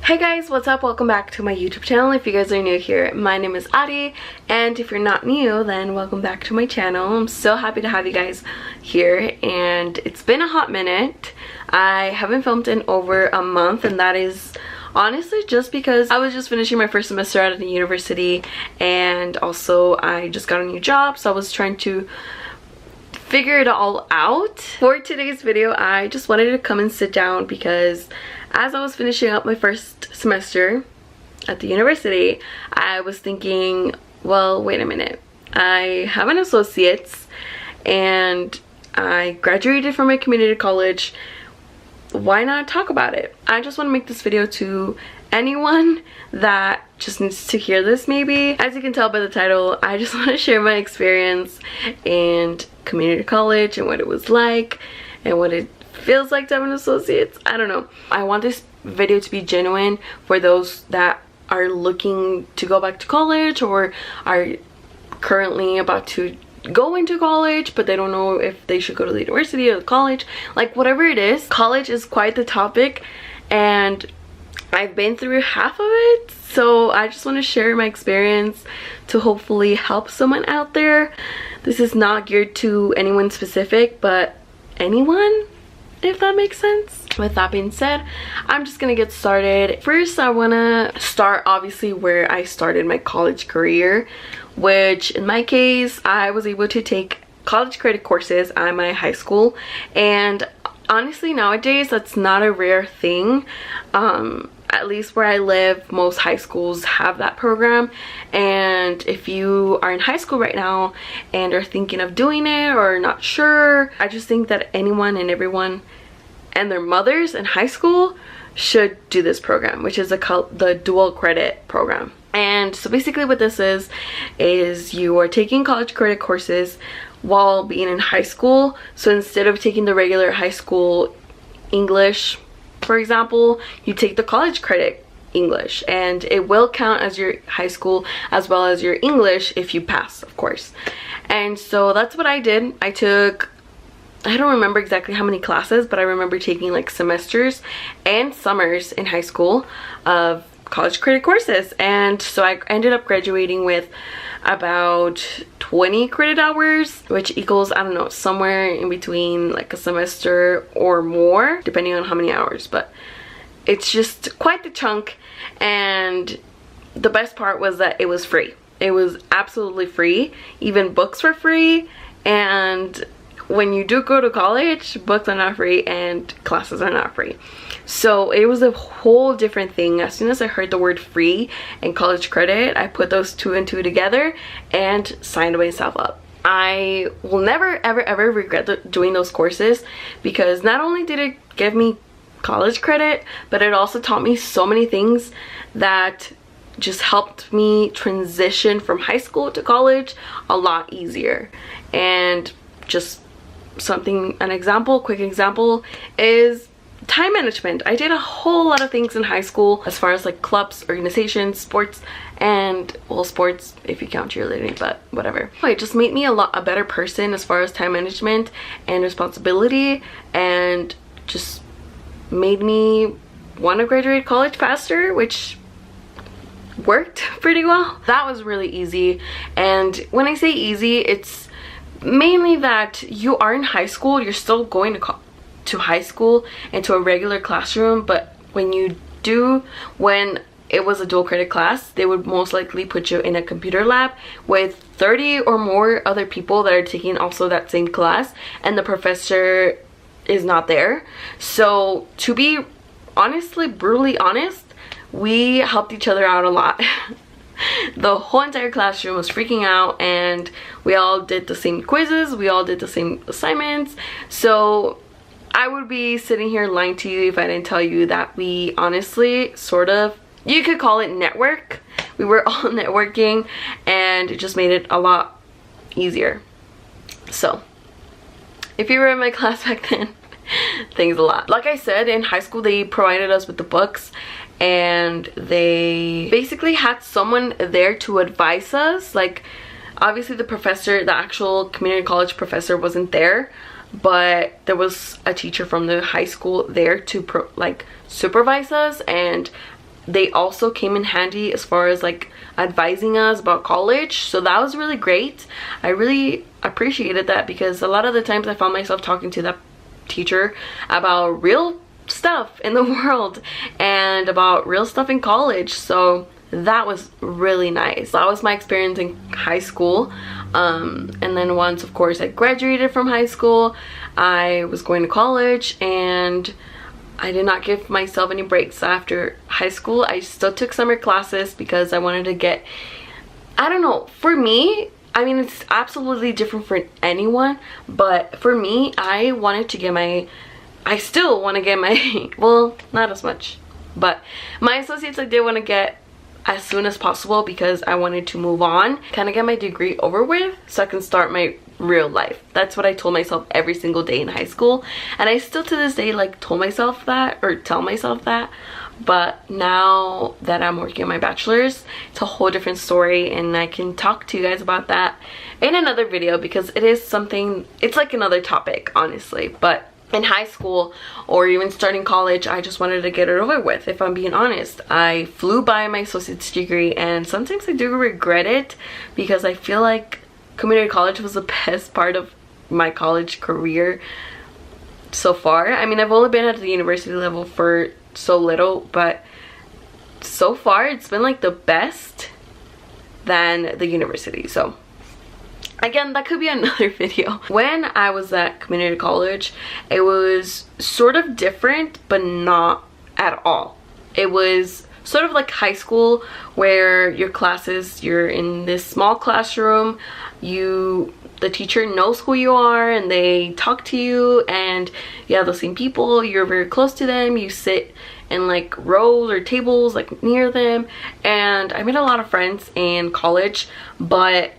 Hey guys, what's up? Welcome back to my YouTube channel. If you guys are new here, my name is Ari, and if you're not new, then welcome back to my channel. I'm so happy to have you guys here, and it's been a hot minute. I haven't filmed in over a month, and that is honestly just because I was just finishing my first semester at the university, and also I just got a new job, so I was trying to figure it all out. For today's video, I just wanted to come and sit down because as I was finishing up my first semester at the university, I was thinking, well, wait a minute. I have an associate's and I graduated from a community college. Why not talk about it? I just want to make this video to anyone that just needs to hear this maybe. As you can tell by the title, I just want to share my experience in community college and what it was like and what it feels like to have an associate's. I don't know. I want this video to be genuine for those that are looking to go back to college or are currently about to go into college but they don't know if they should go to the university or the college. Like, whatever it is, college is quite the topic and I've been through half of it, so I just want to share my experience to hopefully help someone out there. This is not geared to anyone specific, but anyone, if that makes sense. With that being said, I'm just gonna get started. First, I want to start obviously where I started my college career, which in my case, I was able to take college credit courses at my high school, and honestly nowadays that's not a rare thing. At least where I live, most high schools have that program, and if you are in high school right now and are thinking of doing it or not sure, I just think that anyone and everyone and their mothers in high school should do this program, which is the dual credit program. And so basically what this is you are taking college credit courses while being in high school. So instead of taking the regular high school English, for example, you take the college credit English, and it will count as your high school as well as your English if you pass, of course. And so that's what I did. I took, I don't remember exactly how many classes, but I remember taking like semesters and summers in high school of college credit courses, and so I ended up graduating with about 20 credit hours, which equals, I don't know, somewhere in between like a semester or more depending on how many hours, but it's just quite the chunk. And the best part was that it was free. It was absolutely free. Even books were free, and when you do go to college, books are not free and classes are not free. So it was a whole different thing. As soon as I heard the word free and college credit, I put those two and two together and signed myself up. I will never ever regret doing those courses, because not only did it give me college credit, but it also taught me so many things that just helped me transition from high school to college a lot easier. And just quick example is time management. I did a whole lot of things in high school as far as like clubs, organizations, sports, and well, sports if you count cheerleading, but whatever. It just made me a better person as far as time management and responsibility, and just made me want to graduate college faster, which worked pretty well. That was really easy. And when I say easy, it's mainly that you are in high school, you're still going to high school and to a regular classroom, but when it was a dual credit class, they would most likely put you in a computer lab with 30 or more other people that are taking also that same class, and the professor is not there. So to be honestly, brutally honest, we helped each other out a lot. The whole entire classroom was freaking out, and we all did the same quizzes, we all did the same assignments. So I would be sitting here lying to you if I didn't tell you that we honestly sort of, you could call it network. We were all networking, and it just made it a lot easier. So if you were in my class back then, thanks a lot. Like I said, in high school they provided us with the books, and they basically had someone there to advise us. Like, obviously the professor, the actual community college professor, wasn't there, but there was a teacher from the high school there to supervise us and they also came in handy as far as like advising us about college, so that was really great. I really appreciated that, because a lot of the times I found myself talking to that teacher about real stuff in the world and about real stuff in college, so that was really nice. That was my experience in high school. And then once, of course, I graduated from high school, I was going to college, and I did not give myself any breaks after high school. I still took summer classes because I wanted to get, I don't know, for me, I mean, it's absolutely different for anyone, but for me, I wanted to get my, I still want to get my, well, not as much, but my associates I did want to get as soon as possible, because I wanted to move on, kind of get my degree over with so I can start my real life. That's what I told myself every single day in high school, and I still to this day like told myself that, or tell myself that. But now that I'm working on my bachelor's, it's a whole different story, and I can talk to you guys about that in another video, because it is something, it's like another topic, honestly. But in high school, or even starting college, I just wanted to get it over with, if I'm being honest. I flew by my associate's degree, and sometimes I do regret it, because I feel like community college was the best part of my college career so far. I mean, I've only been at the university level for so little, but so far it's been like the best than the university. So again, that could be another video. When I was at community college, it was sort of different, but not at all. It was sort of like high school, where your classes, you're in this small classroom, the teacher knows who you are, and they talk to you, and you have the same people, you're very close to them, you sit in like rows or tables like near them. And I made a lot of friends in college, but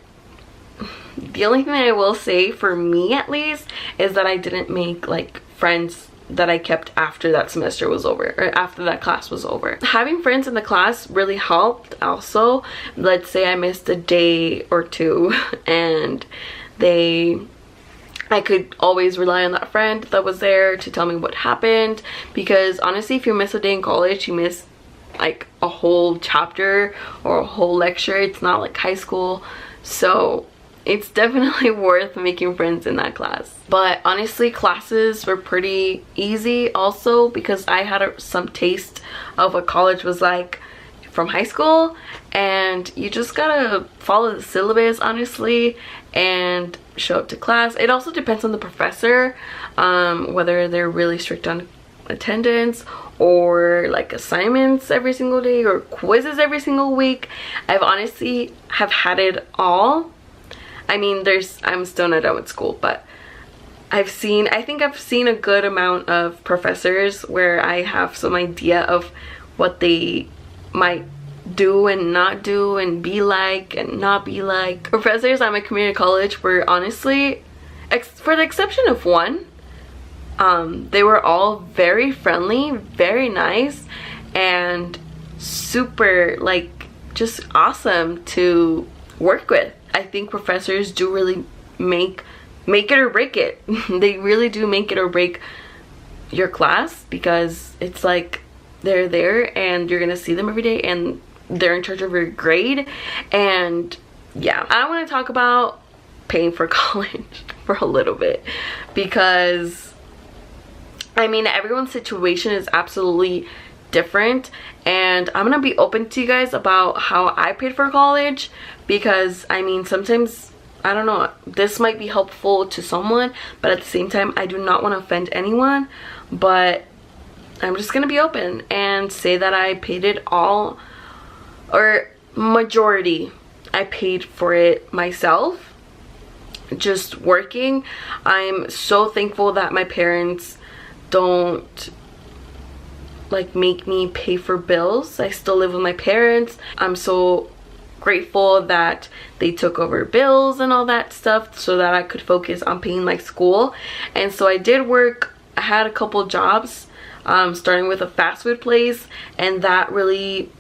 the only thing I will say, for me at least, is that I didn't make like friends that I kept after that semester was over, or after that class was over. Having friends in the class really helped also. Let's say I missed a day or two, and I could always rely on that friend that was there to tell me what happened, because honestly, if you miss a day in college, you miss like a whole chapter or a whole lecture. It's not like high school, so it's definitely worth making friends in that class. But honestly, classes were pretty easy also, because I had some taste of what college was like from high school, and you just gotta follow the syllabus, honestly, and show up to class. It also depends on the professor, whether they're really strict on attendance, or like assignments every single day, or quizzes every single week. I've honestly have had it all. I mean, I'm still not done with school, but I think I've seen a good amount of professors where I have some idea of what they might do and not do, and be like and not be like. Professors at my community college were honestly, for the exception of one, they were all very friendly, very nice, and super like just awesome to work with. I think professors do really make it or break it. They really do make it or break your class, because it's like they're there and you're gonna see them every day, and they're in charge of your grade. And yeah, I want to talk about paying for college for a little bit, because I mean, everyone's situation is absolutely different, and I'm gonna be open to you guys about how I paid for college, because I mean, sometimes, I don't know, this might be helpful to someone, but at the same time, I do not want to offend anyone. But I'm just gonna be open and say that I paid it all, or majority, I paid for it myself, just working. I'm so thankful that my parents don't like make me pay for bills. I still live with my parents. I'm so grateful that they took over bills and all that stuff so that I could focus on paying my school. And so I did work. I had a couple jobs, starting with a fast food place, and that really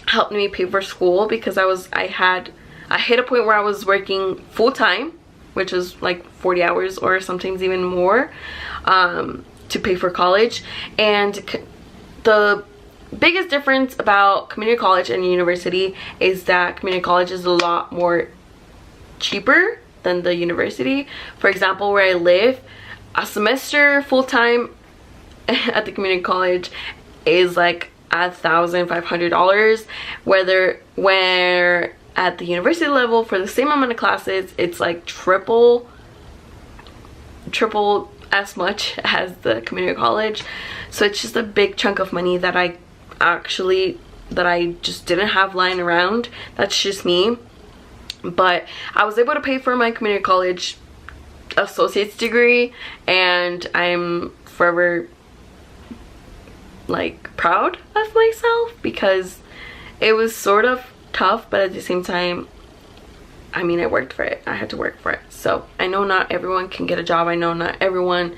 helped me pay for school, because I hit a point where I was working full-time, which is like 40 hours or sometimes even more, to pay for college. And the biggest difference about community college and university is that community college is a lot more cheaper than the university. For example, where I live, a semester full-time at the community college is like $1,500, where at the university level for the same amount of classes it's like triple as much as the community college. So it's just a big chunk of money that I just didn't have lying around. That's just me. But I was able to pay for my community college associate's degree, and I'm forever like proud of myself because it was sort of tough, but at the same time, I mean, I worked for it. I had to work for it. So I know not everyone can get a job. I know not everyone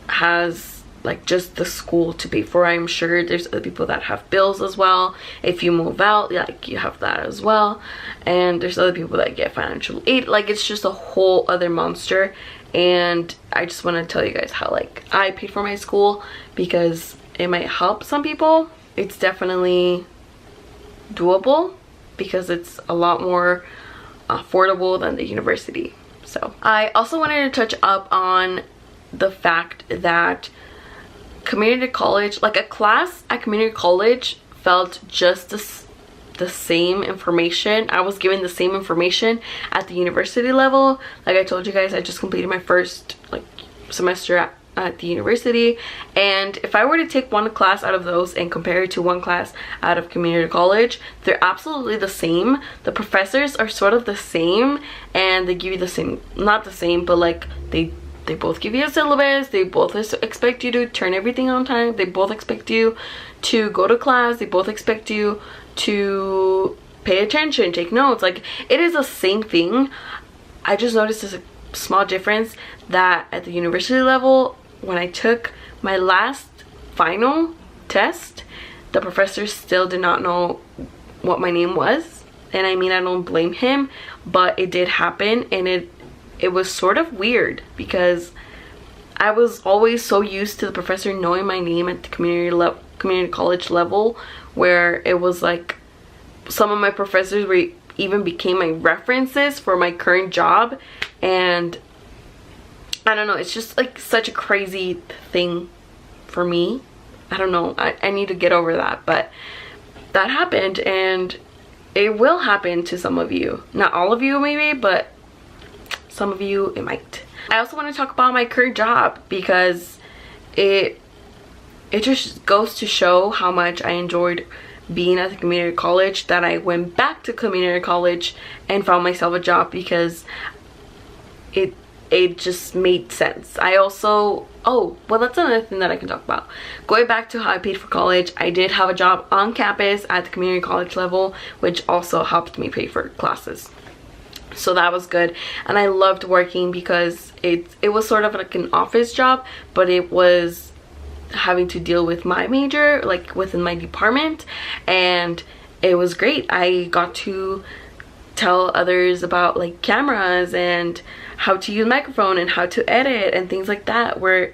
has like just the school to pay for. I'm sure there's other people that have bills as well. If you move out, like you have that as well. And there's other people that get financial aid. Like it's just a whole other monster. And I just want to tell you guys how like I paid for my school, because it might help some people. It's definitely doable because it's a lot more affordable than the university. So I also wanted to touch up on the fact that community college, like a class at community college, felt just the same information. I was given the same information at the university level. Like I told you guys, I just completed my first like semester at the university, and if I were to take one class out of those and compare it to one class out of community college, they're absolutely the same. The professors are sort of the same, and they give you the same, not the same, but like they both give you a syllabus. They both expect you to turn everything on time. They both expect you to go to class. They both expect you to pay attention, take notes. Like it is the same thing. I just noticed there's a small difference that at the university level, when I took my last final test, the professor still did not know what my name was. And I mean, I don't blame him, but it did happen, and it was sort of weird because I was always so used to the professor knowing my name at the community college level, where it was like some of my professors even became my references for my current job. And I don't know, it's just like such a crazy thing for me. I don't know, I need to get over that, but that happened, and it will happen to some of you. Not all of you maybe, but some of you it might. I also want to talk about my current job because it just goes to show how much I enjoyed being at the community college, that I went back to community college and found myself a job because it just made sense. I also, oh well, that's another thing that I can talk about. Going back to how I paid for college, I did have a job on campus at the community college level, which also helped me pay for classes. So that was good, and I loved working because it was sort of like an office job, but it was having to deal with my major, like within my department, and it was great. I got to tell others about like cameras and how to use microphone and how to edit and things like that, where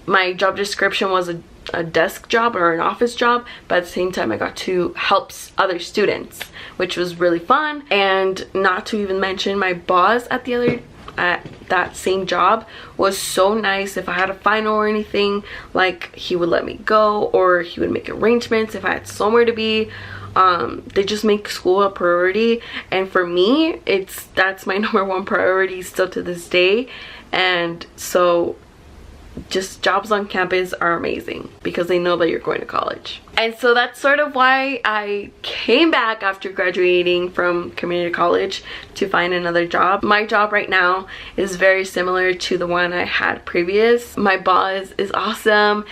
my job description was a desk job or an office job, but at the same time I got to help other students, which was really fun. And not to even mention, my boss at that same job was so nice. If I had a final or anything, like he would let me go, or he would make arrangements if I had somewhere to be. They just make school a priority, and for me that's my #1 priority still to this day. And so just jobs on campus are amazing because they know that you're going to college. And so that's sort of why I came back after graduating from community college to find another job. My job right now is very similar to the one I had previous. My boss is awesome.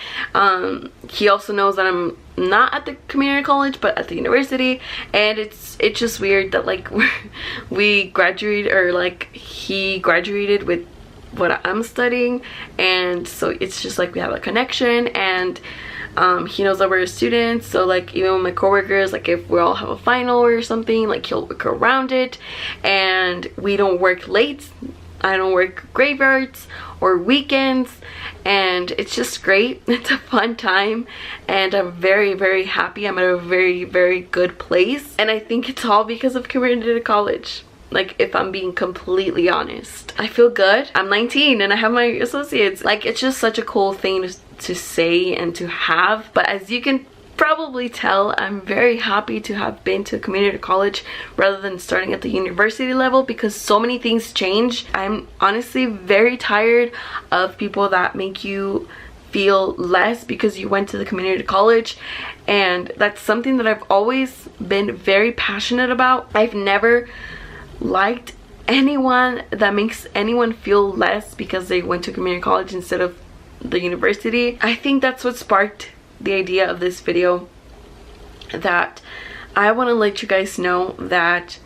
He also knows that I'm not at the community college but at the university, and it's just weird that like we graduated, or like he graduated with what I'm studying, and so it's just like we have a connection. And he knows that we're students, so like even with my coworkers, like if we all have a final or something, like he'll work around it, and we don't work late I don't work graveyards or weekends, and it's just great. It's a fun time, and I'm very, very happy. I'm at a very, very good place, and I think it's all because of community college. Like, if I'm being completely honest, I feel good. I'm 19 and I have my associates. Like, it's just such a cool thing to say and to have. But as you can probably tell, I'm very happy to have been to a community college rather than starting at the university level, because so many things change. I'm honestly very tired of people that make you feel less because you went to the community college, and that's something that I've always been very passionate about. I've never liked anyone that makes anyone feel less because they went to community college instead of the university. I think that's what sparked the idea of this video, that I want to let you guys know that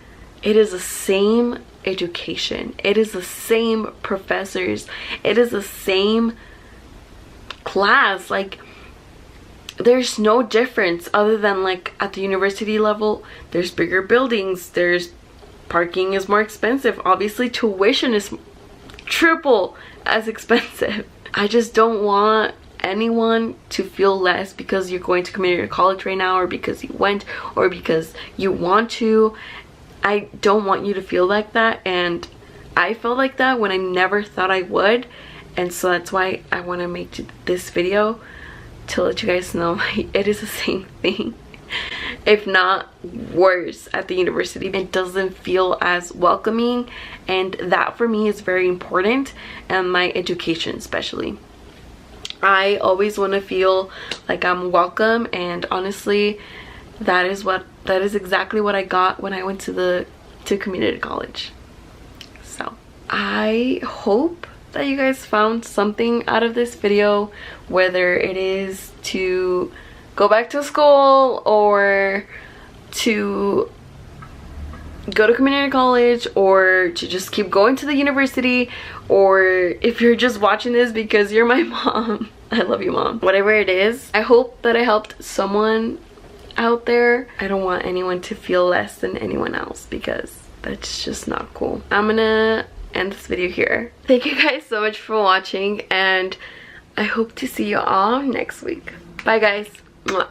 it is the same education, it is the same professors, it is the same class. Like, there's no difference other than, like, at the university level there's bigger buildings, there's parking is more expensive, obviously tuition is triple as expensive. I just don't want anyone to feel less because you're going to community college right now, or because you went, or because you want to. I don't want you to feel like that, and I felt like that when I never thought I would, and so that's why I want to make this video to let you guys know it is the same thing, if not worse, at the university. It doesn't feel as welcoming, and that for me is very important, and my education especially. I always want to feel like I'm welcome, and honestly that is exactly what I got when I went to community college. So I hope that you guys found something out of this video, whether it is to go back to school or to go to community college, or to just keep going to the university, or if you're just watching this because you're my mom. I love you, Mom. Whatever it is, I hope that I helped someone out there. I don't want anyone to feel less than anyone else, because that's just not cool. I'm gonna end this video here. Thank you guys so much for watching, and I hope to see you all next week. Bye guys. Mwah.